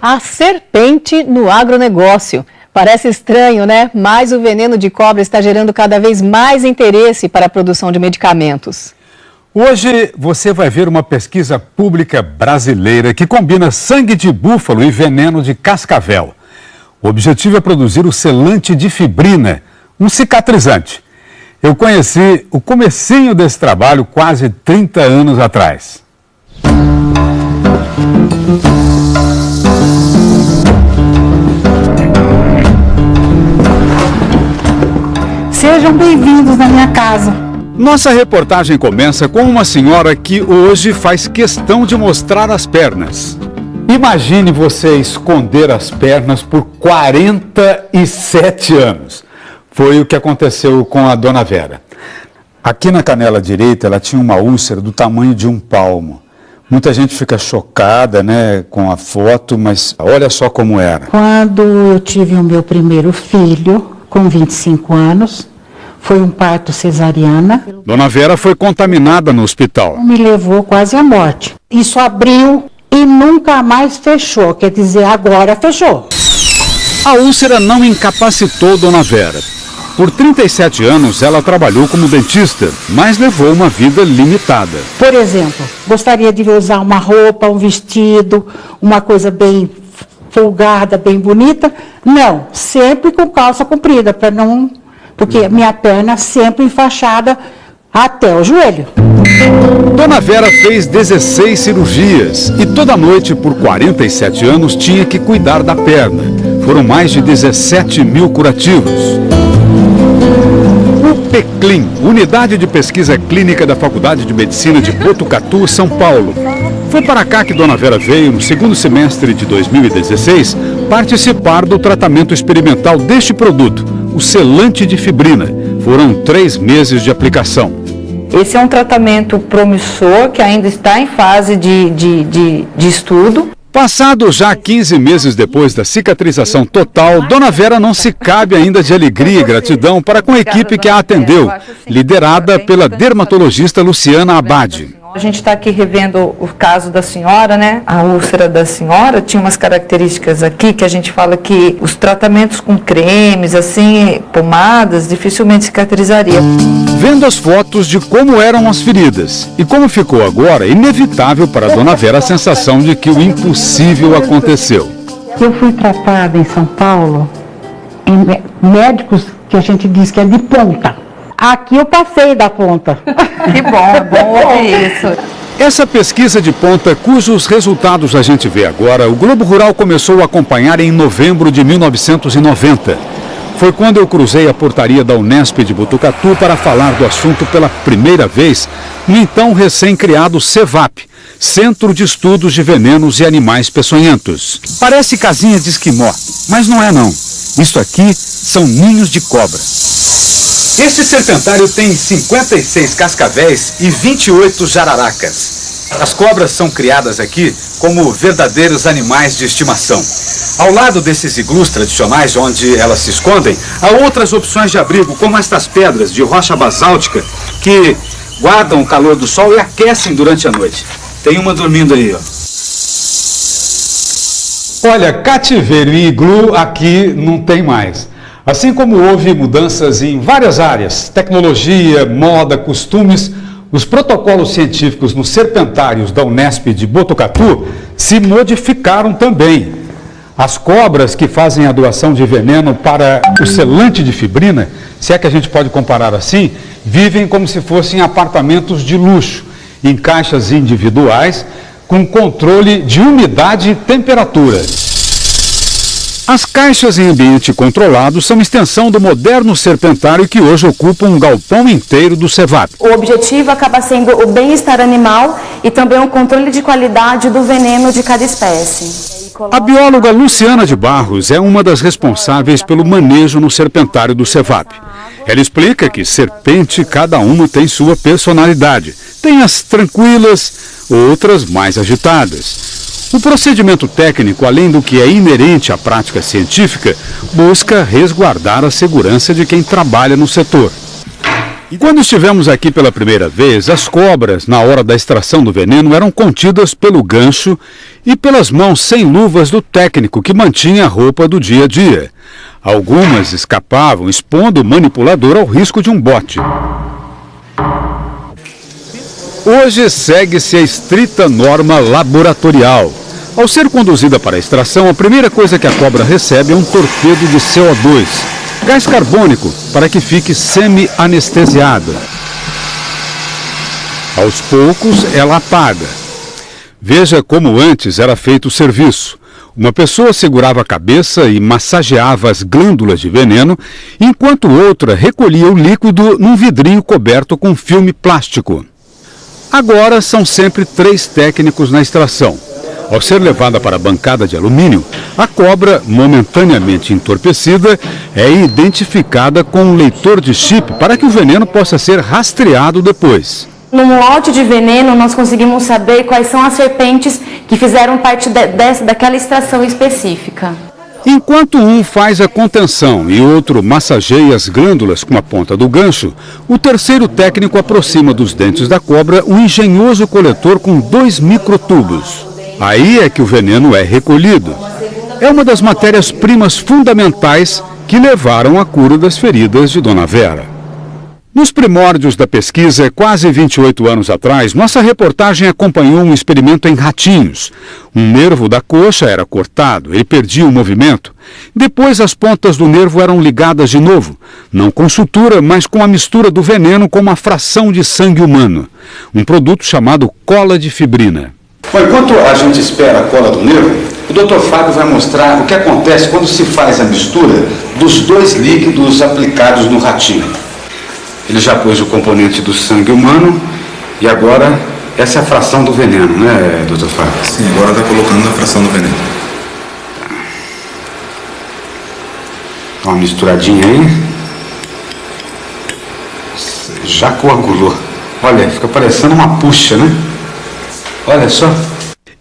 A serpente no agronegócio. Parece estranho, né? Mas o veneno de cobra está gerando cada vez mais interesse para a produção de medicamentos. Hoje você vai ver uma pesquisa pública brasileira que combina sangue de búfalo e veneno de cascavel. O objetivo é produzir o selante de fibrina, um cicatrizante. Eu conheci o comecinho desse trabalho quase 30 anos atrás. Sejam bem-vindos na minha casa. Nossa reportagem começa com uma senhora que hoje faz questão de mostrar as pernas. Imagine você esconder as pernas por 47 anos. Foi o que aconteceu com a dona Vera. Aqui na canela direita ela tinha uma úlcera do tamanho de um palmo. Muita gente fica chocada, né, com a foto, mas olha só como era. Quando eu tive o meu primeiro filho, com 25 anos, foi um parto cesariana. Dona Vera foi contaminada no hospital. Me levou quase à morte. Isso abriu e nunca mais fechou, quer dizer, agora fechou. A úlcera não incapacitou Dona Vera. Por 37 anos ela trabalhou como dentista, mas levou uma vida limitada. Por exemplo, gostaria de usar uma roupa, um vestido, uma coisa bem folgada, bem bonita. Não, sempre com calça comprida, para não... Porque minha perna sempre enfaixada até o joelho. Dona Vera fez 16 cirurgias e toda noite por 47 anos tinha que cuidar da perna. Foram mais de 17 mil curativos. O PECLIN, Unidade de Pesquisa Clínica da Faculdade de Medicina de Botucatu, São Paulo. Foi para cá que Dona Vera veio, no segundo semestre de 2016, participar do tratamento experimental deste produto, o selante de fibrina. Foram 3 meses de aplicação. Esse é um tratamento promissor que ainda está em fase de estudo. Passado já 15 meses depois da cicatrização total, Dona Vera não se cabe ainda de alegria e gratidão para com a equipe que a atendeu, liderada pela dermatologista Luciana Abad. A gente está aqui revendo o caso da senhora, né? A úlcera da senhora tinha umas características aqui que a gente fala que os tratamentos com cremes, assim, pomadas, dificilmente cicatrizaria. Vendo as fotos de como eram as feridas e como ficou agora, inevitável para a Dona Vera a sensação de que o impossível aconteceu. Eu fui tratada em São Paulo em médicos que a gente diz que é de ponta. Aqui eu passei da ponta. Que bom ouvir isso. Essa pesquisa de ponta, cujos resultados a gente vê agora, o Globo Rural começou a acompanhar em novembro de 1990. Foi quando eu cruzei a portaria da Unesp de Botucatu para falar do assunto pela primeira vez no então recém-criado CEVAP, Centro de Estudos de Venenos e Animais Peçonhentos. Parece casinha de esquimó, mas não é não. Isso aqui são ninhos de cobra. Este serpentário tem 56 cascavéis e 28 jararacas. As cobras são criadas aqui como verdadeiros animais de estimação. Ao lado desses iglus tradicionais onde elas se escondem, há outras opções de abrigo, como estas pedras de rocha basáltica que guardam o calor do sol e aquecem durante a noite. Tem uma dormindo aí, ó. Olha, cativeiro e iglu aqui não tem mais. Assim como houve mudanças em várias áreas, tecnologia, moda, costumes, os protocolos científicos nos serpentários da Unesp de Botucatu se modificaram também. As cobras que fazem a doação de veneno para o selante de fibrina, se é que a gente pode comparar assim, vivem como se fossem apartamentos de luxo, em caixas individuais, com controle de umidade e temperatura. As caixas em ambiente controlado são extensão do moderno serpentário que hoje ocupa um galpão inteiro do CEVAP. O objetivo acaba sendo o bem-estar animal e também o controle de qualidade do veneno de cada espécie. A bióloga Luciana de Barros é uma das responsáveis pelo manejo no serpentário do CEVAP. Ela explica que serpente, cada uma tem sua personalidade. Tem as tranquilas, outras mais agitadas. O procedimento técnico, além do que é inerente à prática científica, busca resguardar a segurança de quem trabalha no setor. Quando estivemos aqui pela primeira vez, as cobras, na hora da extração do veneno, eram contidas pelo gancho e pelas mãos sem luvas do técnico que mantinha a roupa do dia a dia. Algumas escapavam, expondo o manipulador ao risco de um bote. Hoje segue-se a estrita norma laboratorial. Ao ser conduzida para a extração, a primeira coisa que a cobra recebe é um torpedo de CO2, gás carbônico, para que fique semi-anestesiada. Aos poucos, ela apaga. Veja como antes era feito o serviço. Uma pessoa segurava a cabeça e massageava as glândulas de veneno, enquanto outra recolhia o líquido num vidrinho coberto com filme plástico. Agora são sempre 3 técnicos na extração. Ao ser levada para a bancada de alumínio, a cobra, momentaneamente entorpecida, é identificada com um leitor de chip para que o veneno possa ser rastreado depois. Num lote de veneno, nós conseguimos saber quais são as serpentes que fizeram parte daquela extração específica. Enquanto um faz a contenção e outro massageia as glândulas com a ponta do gancho, o terceiro técnico aproxima dos dentes da cobra um engenhoso coletor com 2 microtubos. Aí é que o veneno é recolhido. É uma das matérias-primas fundamentais que levaram à cura das feridas de Dona Vera. Nos primórdios da pesquisa, quase 28 anos atrás, nossa reportagem acompanhou um experimento em ratinhos. Um nervo da coxa era cortado, ele perdia o movimento. Depois as pontas do nervo eram ligadas de novo, não com sutura, mas com a mistura do veneno com uma fração de sangue humano. Um produto chamado cola de fibrina. Bom, enquanto a gente espera a cola do nervo, o Dr. Fábio vai mostrar o que acontece quando se faz a mistura dos 2 líquidos aplicados no ratinho. Ele já pôs o componente do sangue humano e agora essa é a fração do veneno, né, Dr. Fábio? Sim, agora está colocando a fração do veneno. Dá uma misturadinha aí. Já coagulou. Olha, fica parecendo uma puxa, né? Olha só.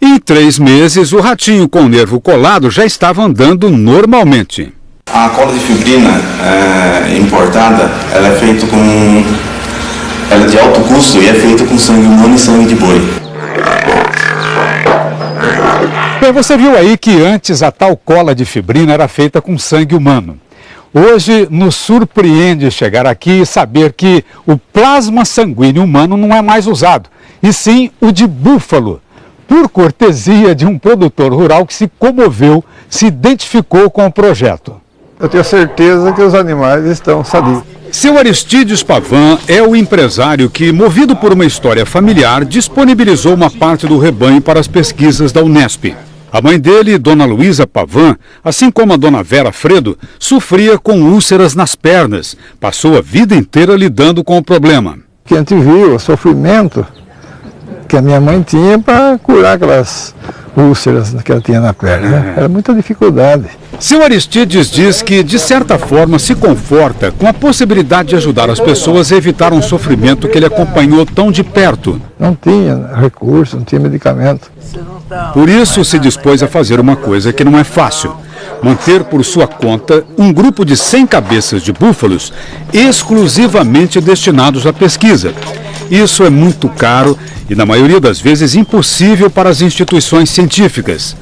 Em 3 meses, o ratinho com o nervo colado já estava andando normalmente. A cola de fibrina importada, ela é feita ela é de alto custo e é feita com sangue humano e sangue de boi. Bem, você viu aí que antes a tal cola de fibrina era feita com sangue humano. Hoje nos surpreende chegar aqui e saber que o plasma sanguíneo humano não é mais usado, e sim o de búfalo, por cortesia de um produtor rural que se comoveu, se identificou com o projeto. Eu tenho certeza que os animais estão sadios. Seu Aristides Pavan é o empresário que, movido por uma história familiar, disponibilizou uma parte do rebanho para as pesquisas da Unesp. A mãe dele, Dona Luísa Pavan, assim como a Dona Vera Fredo, sofria com úlceras nas pernas. Passou a vida inteira lidando com o problema. Que a gente viu o sofrimento que a minha mãe tinha para curar aquelas úlceras que ela tinha na perna, né? Era muita dificuldade. Seu Aristides diz que, de certa forma, se conforta com a possibilidade de ajudar as pessoas a evitar um sofrimento que ele acompanhou tão de perto. Não tinha recurso, não tinha medicamento. Por isso, se dispôs a fazer uma coisa que não é fácil: manter por sua conta um grupo de 100 cabeças de búfalos exclusivamente destinados à pesquisa. Isso é muito caro e, na maioria das vezes, impossível para as instituições científicas.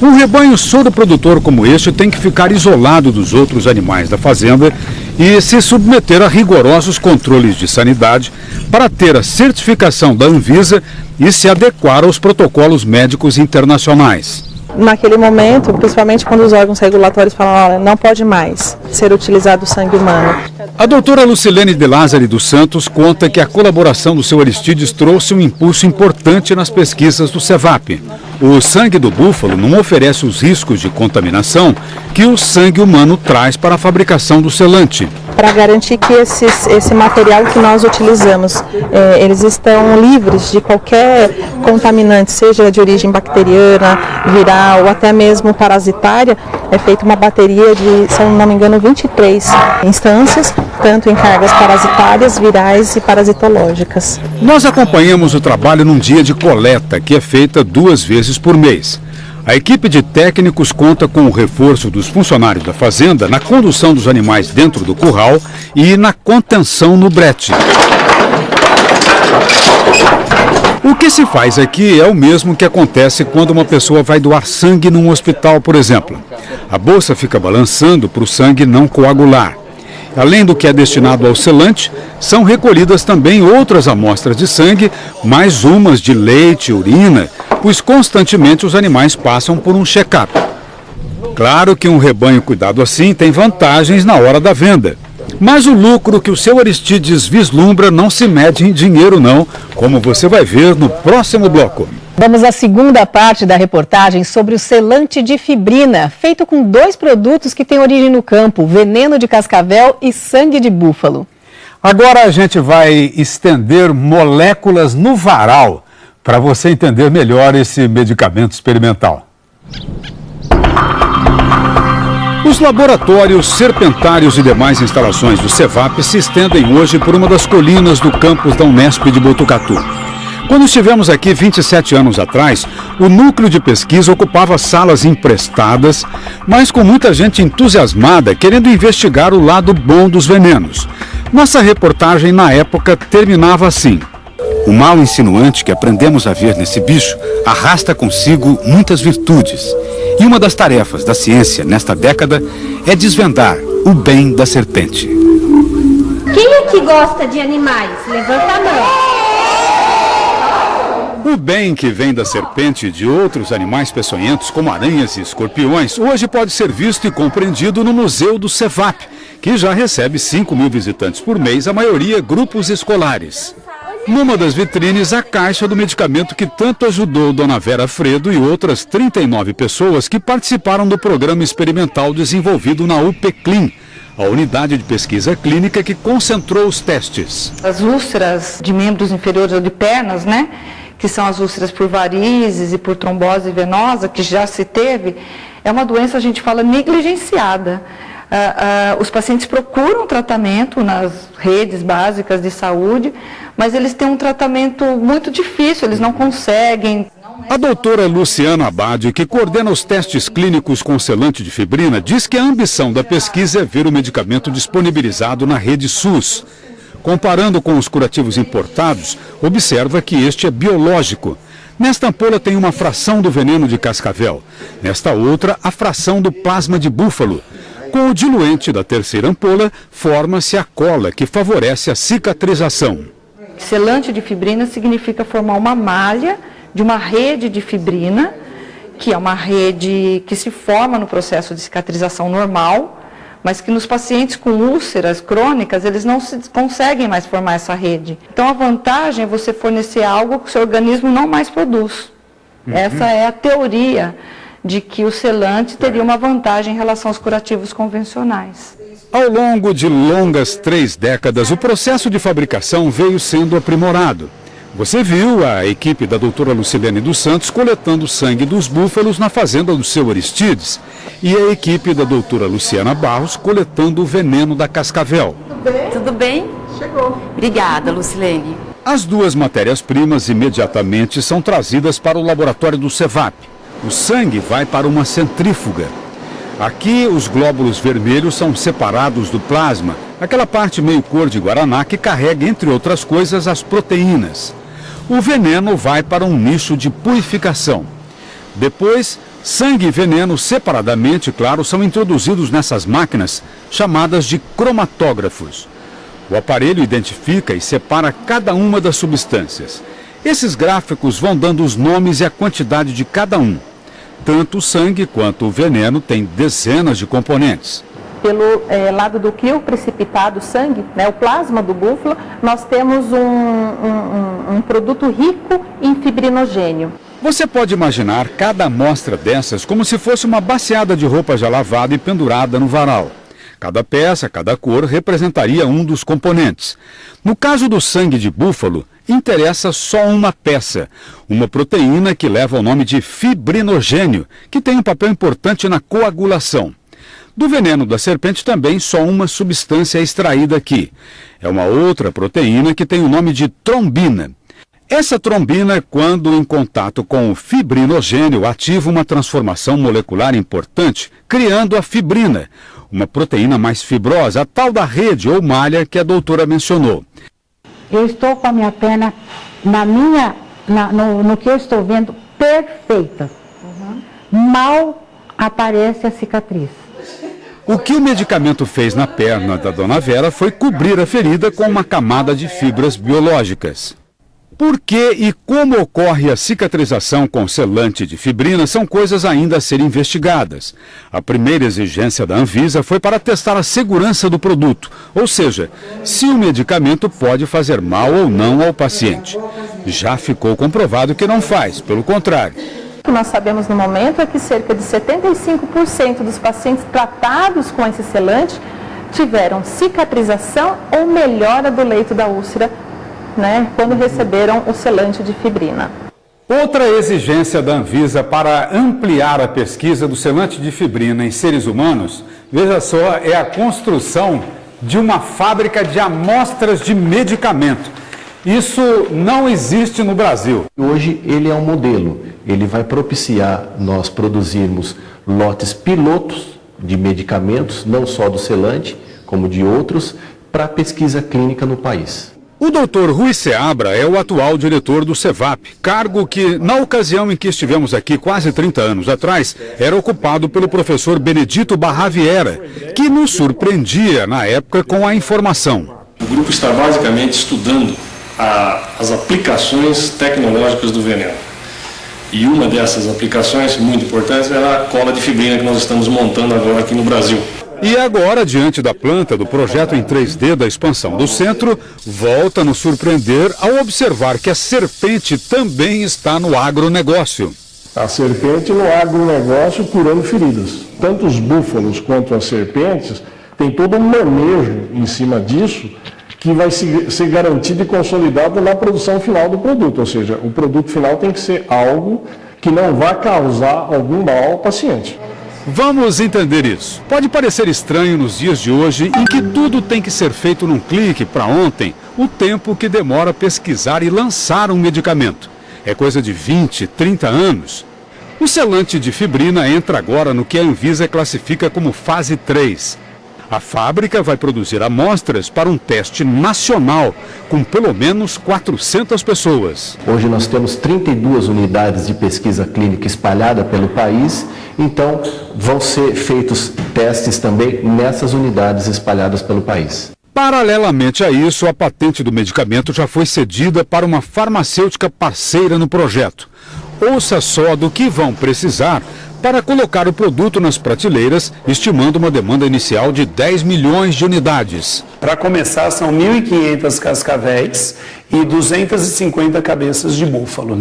Um rebanho soroprodutor como este tem que ficar isolado dos outros animais da fazenda e se submeter a rigorosos controles de sanidade para ter a certificação da Anvisa e se adequar aos protocolos médicos internacionais. Naquele momento, principalmente quando os órgãos regulatórios falam, olha, não pode mais ser utilizado o sangue humano. A doutora Lucilene de Lázari dos Santos conta que a colaboração do seu Aristides trouxe um impulso importante nas pesquisas do CEVAP. O sangue do búfalo não oferece os riscos de contaminação que o sangue humano traz para a fabricação do selante. Para garantir que esse material que nós utilizamos, eles estão livres de qualquer contaminante, seja de origem bacteriana, viral ou até mesmo parasitária, é feita uma bateria de, se não me engano, 23 instâncias, tanto em cargas parasitárias, virais e parasitológicas. Nós acompanhamos o trabalho num dia de coleta, que é feita 2 vezes por mês. A equipe de técnicos conta com o reforço dos funcionários da fazenda na condução dos animais dentro do curral e na contenção no brete. O que se faz aqui é o mesmo que acontece quando uma pessoa vai doar sangue num hospital, por exemplo. A bolsa fica balançando para o sangue não coagular. Além do que é destinado ao selante, são recolhidas também outras amostras de sangue, mais umas de leite e urina, pois constantemente os animais passam por um check-up. Claro que um rebanho cuidado assim tem vantagens na hora da venda. Mas o lucro que o seu Aristides vislumbra não se mede em dinheiro não, como você vai ver no próximo bloco. Vamos à segunda parte da reportagem sobre o selante de fibrina, feito com 2 produtos que têm origem no campo, veneno de cascavel e sangue de búfalo. Agora a gente vai estender moléculas no varal para você entender melhor esse medicamento experimental. Os laboratórios, serpentários e demais instalações do CEVAP se estendem hoje por uma das colinas do campus da Unesp de Botucatu. Quando estivemos aqui 27 anos atrás, o núcleo de pesquisa ocupava salas emprestadas, mas com muita gente entusiasmada querendo investigar o lado bom dos venenos. Nossa reportagem na época terminava assim. O mal insinuante que aprendemos a ver nesse bicho arrasta consigo muitas virtudes. E uma das tarefas da ciência nesta década é desvendar o bem da serpente. Quem aqui gosta de animais? Levanta a mão. O bem que vem da serpente e de outros animais peçonhentos, como aranhas e escorpiões, hoje pode ser visto e compreendido no Museu do CEVAP, que já recebe 5.000 visitantes por mês, a maioria grupos escolares. Numa das vitrines, a caixa do medicamento que tanto ajudou Dona Vera Fredo e outras 39 pessoas que participaram do programa experimental desenvolvido na UPCLIN, a unidade de pesquisa clínica que concentrou os testes. As úlceras de membros inferiores ou de pernas, né? Que são as úlceras por varizes e por trombose venosa, que já se teve, é uma doença, a gente fala, negligenciada. Os pacientes procuram tratamento nas redes básicas de saúde, mas eles têm um tratamento muito difícil, eles não conseguem. A doutora Luciana Abad, que coordena os testes clínicos com selante de fibrina, diz que a ambição da pesquisa é ver o medicamento disponibilizado na rede SUS. Comparando com os curativos importados, observa que este é biológico. Nesta ampola tem uma fração do veneno de cascavel. Nesta outra, a fração do plasma de búfalo. Com o diluente da terceira ampola, forma-se a cola, que favorece a cicatrização. Selante de fibrina significa formar uma malha de uma rede de fibrina, que é uma rede que se forma no processo de cicatrização normal, mas que nos pacientes com úlceras crônicas, eles não conseguem mais formar essa rede. Então, a vantagem é você fornecer algo que o seu organismo não mais produz. Essa é a teoria de que o selante teria uma vantagem em relação aos curativos convencionais. Ao longo de longas 3 décadas, o processo de fabricação veio sendo aprimorado. Você viu a equipe da doutora Lucilene dos Santos coletando sangue dos búfalos na fazenda do seu Aristides e a equipe da doutora Luciana Barros coletando o veneno da cascavel. Tudo bem? Chegou. Obrigada, Lucilene. As 2 matérias-primas imediatamente são trazidas para o laboratório do CEVAP. O sangue vai para uma centrífuga. Aqui, os glóbulos vermelhos são separados do plasma, aquela parte meio cor de guaraná que carrega, entre outras coisas, as proteínas. O veneno vai para um nicho de purificação. Depois, sangue e veneno separadamente, claro, são introduzidos nessas máquinas chamadas de cromatógrafos. O aparelho identifica e separa cada uma das substâncias. Esses gráficos vão dando os nomes e a quantidade de cada um. Tanto o sangue quanto o veneno têm dezenas de componentes. Pelo lado do crio precipitado, sangue, né, o plasma do búfalo, nós temos um produto rico em fibrinogênio. Você pode imaginar cada amostra dessas como se fosse uma baciada de roupa já lavada e pendurada no varal. Cada peça, cada cor representaria um dos componentes. No caso do sangue de búfalo, interessa só uma peça, uma proteína que leva o nome de fibrinogênio, que tem um papel importante na coagulação. Do veneno da serpente também só uma substância é extraída aqui. É uma outra proteína que tem o nome de trombina. Essa trombina, quando em contato com o fibrinogênio, ativa uma transformação molecular importante, criando a fibrina, uma proteína mais fibrosa, a tal da rede ou malha que a doutora mencionou. Eu estou com a minha perna, no que eu estou vendo, perfeita. Mal aparece a cicatriz. O que o medicamento fez na perna da dona Vera foi cobrir a ferida com uma camada de fibras biológicas. Por que e como ocorre a cicatrização com selante de fibrina são coisas ainda a serem investigadas. A primeira exigência da Anvisa foi para testar a segurança do produto, ou seja, se o medicamento pode fazer mal ou não ao paciente. Já ficou comprovado que não faz, pelo contrário. O que nós sabemos no momento é que cerca de 75% dos pacientes tratados com esse selante tiveram cicatrização ou melhora do leito da úlcera, quando receberam o selante de fibrina. Outra exigência da Anvisa para ampliar a pesquisa do selante de fibrina em seres humanos, veja só, é a construção de uma fábrica de amostras de medicamento. Isso não existe no Brasil. Hoje ele é um modelo, ele vai propiciar nós produzirmos lotes pilotos de medicamentos, não só do selante, como de outros, para pesquisa clínica no país. O doutor Rui Seabra é o atual diretor do CEVAP, cargo que, na ocasião em que estivemos aqui quase 30 anos atrás, era ocupado pelo professor Benedito Barraviera, que nos surpreendia na época com a informação. O grupo está basicamente estudando as aplicações tecnológicas do veneno. E uma dessas aplicações muito importantes é a cola de fibrina que nós estamos montando agora aqui no Brasil. E agora, diante da planta do projeto em 3D da expansão do centro, volta a nos surpreender ao observar que a serpente também está no agronegócio. A serpente no agronegócio curando feridas. Tanto os búfalos quanto as serpentes têm todo um manejo em cima disso que vai ser garantido e consolidado na produção final do produto. Ou seja, o produto final tem que ser algo que não vai causar algum mal ao paciente. Vamos entender isso. Pode parecer estranho nos dias de hoje, em que tudo tem que ser feito num clique para ontem, o tempo que demora pesquisar e lançar um medicamento. É coisa de 20, 30 anos. O selante de fibrina entra agora no que a Anvisa classifica como fase 3. A fábrica vai produzir amostras para um teste nacional, com pelo menos 400 pessoas. Hoje nós temos 32 unidades de pesquisa clínica espalhadas pelo país, então vão ser feitos testes também nessas unidades espalhadas pelo país. Paralelamente a isso, a patente do medicamento já foi cedida para uma farmacêutica parceira no projeto. Ouça só do que vão precisar para colocar o produto nas prateleiras, estimando uma demanda inicial de 10 milhões de unidades. Para começar, são 1.500 cascavéis e 250 cabeças de búfalo,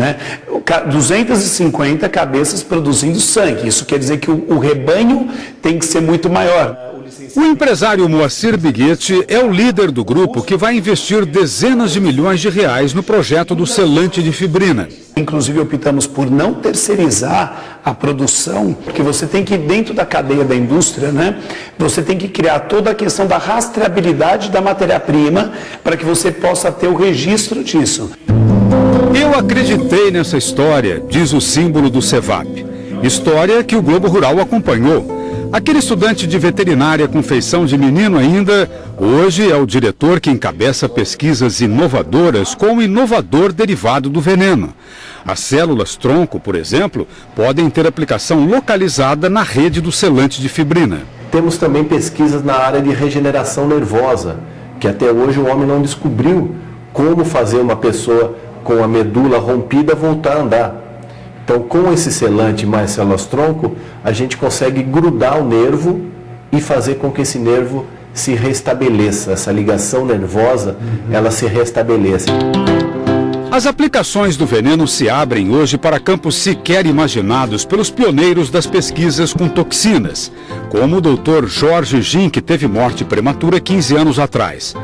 250 cabeças produzindo sangue. Isso quer dizer que o rebanho tem que ser muito maior. O empresário Moacir Biguete é o líder do grupo que vai investir dezenas de milhões de reais no projeto do selante de fibrina. Inclusive optamos por não terceirizar a produção, porque você tem que ir dentro da cadeia da indústria, você tem que criar toda a questão da rastreabilidade da matéria-prima para que você possa ter o registro disso. Eu acreditei nessa história, diz o símbolo do CEVAP. História que o Globo Rural acompanhou. Aquele estudante de veterinária com feição de menino ainda, hoje é o diretor que encabeça pesquisas inovadoras com um inovador derivado do veneno. As células tronco, por exemplo, podem ter aplicação localizada na rede do selante de fibrina. Temos também pesquisas na área de regeneração nervosa, que até hoje o homem não descobriu como fazer uma pessoa com a medula rompida voltar a andar. Então, com esse selante mais células-tronco, a gente consegue grudar o nervo e fazer com que esse nervo se restabeleça. Essa ligação nervosa, ela se restabeleça. As aplicações do veneno se abrem hoje para campos sequer imaginados pelos pioneiros das pesquisas com toxinas, como o Dr. Jorge Gin, que teve morte prematura 15 anos atrás.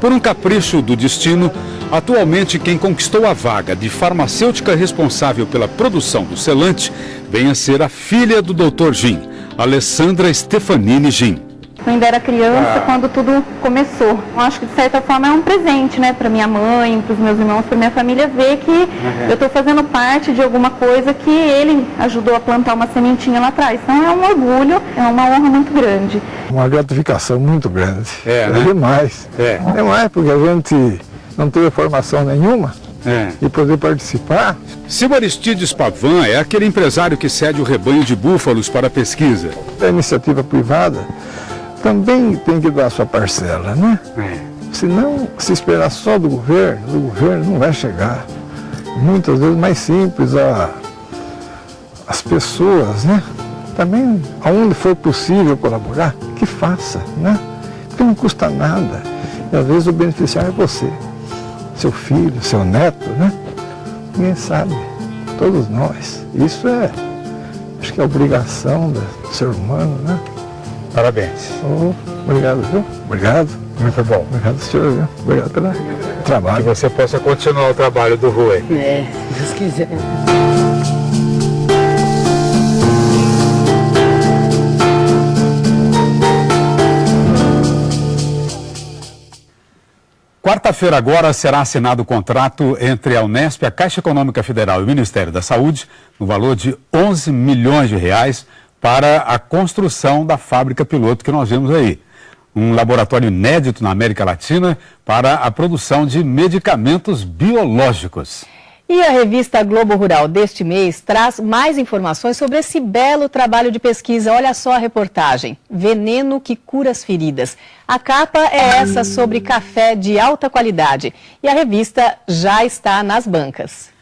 Por um capricho do destino, atualmente quem conquistou a vaga de farmacêutica responsável pela produção do selante vem a ser a filha do Dr. Gin, Alessandra Stefanini Gin. Eu ainda era criança quando tudo começou. Eu acho que de certa forma é um presente, né, para minha mãe, para os meus irmãos, para minha família ver que eu estou fazendo parte de alguma coisa que ele ajudou a plantar uma sementinha lá atrás. Então é um orgulho, é uma honra muito grande. Uma gratificação muito grande. É, né? Demais. É. Demais, porque a gente não teve formação nenhuma e poder participar. Seu Aristides Pavan é aquele empresário que cede o rebanho de búfalos para a pesquisa. A iniciativa privada também tem que dar a sua parcela, né? Se não se esperar só do governo não vai chegar. Muitas vezes mais simples as pessoas, né? Também, aonde for possível colaborar, que faça, né? Porque não custa nada. E às vezes o beneficiário é você, seu filho, seu neto, né? Ninguém sabe, todos nós. Isso acho que é obrigação do ser humano, né? Parabéns. Obrigado, viu? Obrigado. Muito bom. Obrigado, senhor, viu? Obrigado pelo trabalho. Que você possa continuar o trabalho do Rui. Se Deus quiser. Quarta-feira agora será assinado o contrato entre a Unesp, a Caixa Econômica Federal e o Ministério da Saúde, no valor de 11 milhões de reais para a construção da fábrica piloto que nós vimos aí. Um laboratório inédito na América Latina para a produção de medicamentos biológicos. E a revista Globo Rural deste mês traz mais informações sobre esse belo trabalho de pesquisa. Olha só a reportagem. Veneno que cura as feridas. A capa é essa sobre café de alta qualidade. E a revista já está nas bancas.